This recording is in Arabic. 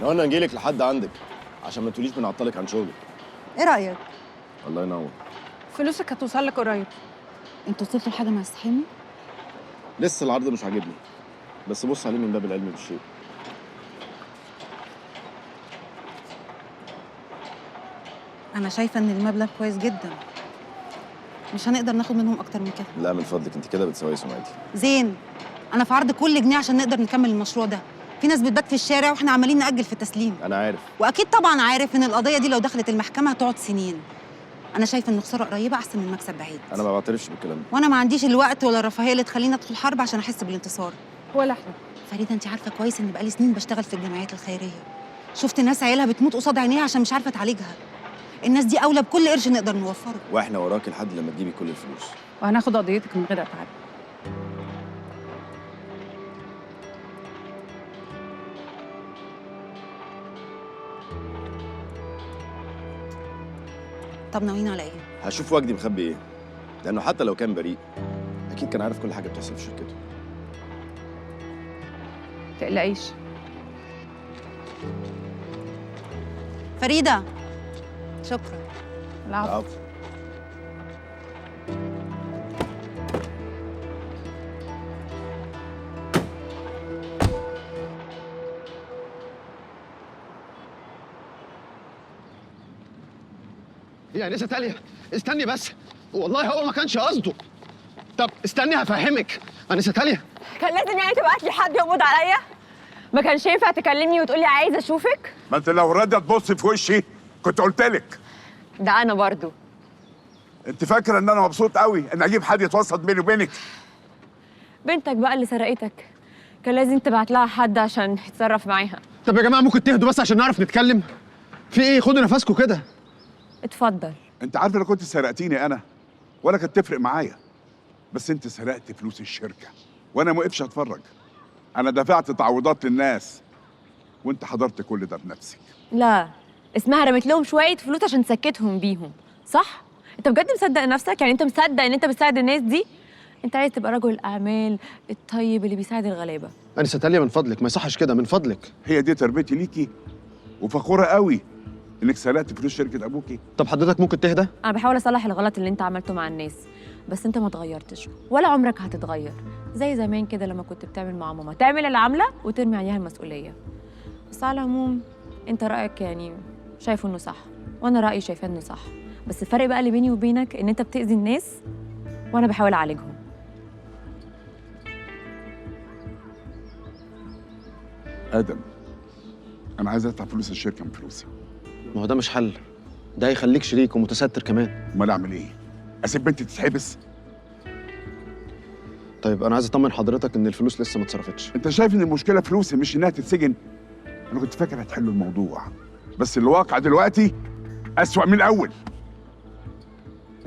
لو انا اجيلك لحد عندك عشان ما تقوليش بنعطلك عن شغلك. ايه رايك؟ الله ينور. فلوسك هتوصل لك قريب. انتوا وصلتوا لحاجه مع السحيمي؟ لسه العرض مش عاجبني، بس بص عليه من باب العلم بالشيء. انا شايفه ان المبلغ كويس جدا، مش هنقدر ناخد منهم اكتر من كده. لا من فضلك، انت كده بتسوي سمعتي. زين، انا في عرض كل جنيه عشان نقدر نكمل المشروع ده. في ناس بتبات في الشارع واحنا عمالين نأجل في التسليم. انا عارف، واكيد طبعا عارف ان القضيه دي لو دخلت المحكمه هتقعد سنين. انا شايفه ان خساره قريبه احسن من مكسب بعيد. انا ما بعترفش بالكلام ده. وانا ما عنديش الوقت ولا الرفاهيه اللي تخليني ادخل حرب عشان احس بالانتصار. ولا احنا. فريده، انت عارفه كويس ان بقالي سنين بشتغل في الجمعيات الخيريه. شفت ناس عيالها بتموت قصاد عينيها عشان مش عارفه تعالجها. الناس دي اولى بكل قرش نقدر نوفره. واحنا وراكي لحد لما تجيبي كل الفلوس. وهناخد قضيتك من غير اتعاب. طب ناويين على ايه؟ هشوف وجدي مخبي ايه، لانه حتى لو كان بريء اكيد كان عارف كل حاجه بتحصل في شركته. تقلقيش. فريده، شكرا. العفو. يا انسه تاليا استني بس، والله هو ما كانش قصده. طب استني هفهمك. انسه تاليا، كان لازم يعني تبعت لي حد يقبض عليا؟ ما كانش ينفع تكلمني وتقولي عايزه اشوفك؟ ما انت لو راضيه تبص في وشي كنت قلت لك. ده انا برضو. انت فاكره ان انا مبسوط قوي ان اجيب حد يتوسط بيني وبينك؟ بنتك بقى اللي سرقتك كان لازم تبعت لها حد عشان يتصرف معاها. طب يا جماعه ممكن تهدوا بس عشان نعرف نتكلم؟ في ايه؟ خدوا نفسكم كده. اتفضل. انت عارفه لو كنت سرقتيني انا ولا كانت تفرق معايا، بس انت سرقت فلوس الشركه وانا ما وقفش اتفرج. انا دفعت تعويضات للناس وانت حضرت كل ده بنفسك. لا، اسمها رميت لهم شويه فلوس عشان تسكتهم بيهم، صح؟ انت بجد مصدق نفسك؟ يعني انت مصدق ان انت بتساعد الناس دي؟ انت عايز تبقى رجل الاعمال الطيب اللي بيساعد الغلابه. انسه تاليا من فضلك، ما يصحش كده، من فضلك. هي دي تربيتي ليكي؟ وفخوره قوي انك سرقت فلوس شركه ابوكي؟ طب حضرتك ممكن تهدى؟ انا بحاول اصلح الغلط اللي انت عملته مع الناس، بس انت ما اتغيرتش ولا عمرك هتتغير. زي زمان كده لما كنت بتعمل مع ماما، تعمل العمله وترمي عليها المسؤوليه. بس على العموم انت رايك يعني شايفه انه صح، وانا رايي شايفاه انه صح. بس الفرق بقى اللي بيني وبينك ان انت بتاذي الناس وانا بحاول اعالجهم. ادم، انا عايز ادفع فلوس الشركه من فلوسي. ما هو ده مش حل، ده هيخليك شريك ومتستر كمان. امال اعمل ايه؟ اسيب بنتي تتحبس؟ طيب انا عايز اطمن حضرتك ان الفلوس لسه ما اتصرفتش. انت شايف ان المشكله فلوسي مش انها تتسجن؟ انا كنت فاكر هتحلوا الموضوع، بس الواقع دلوقتي اسوأ من الاول.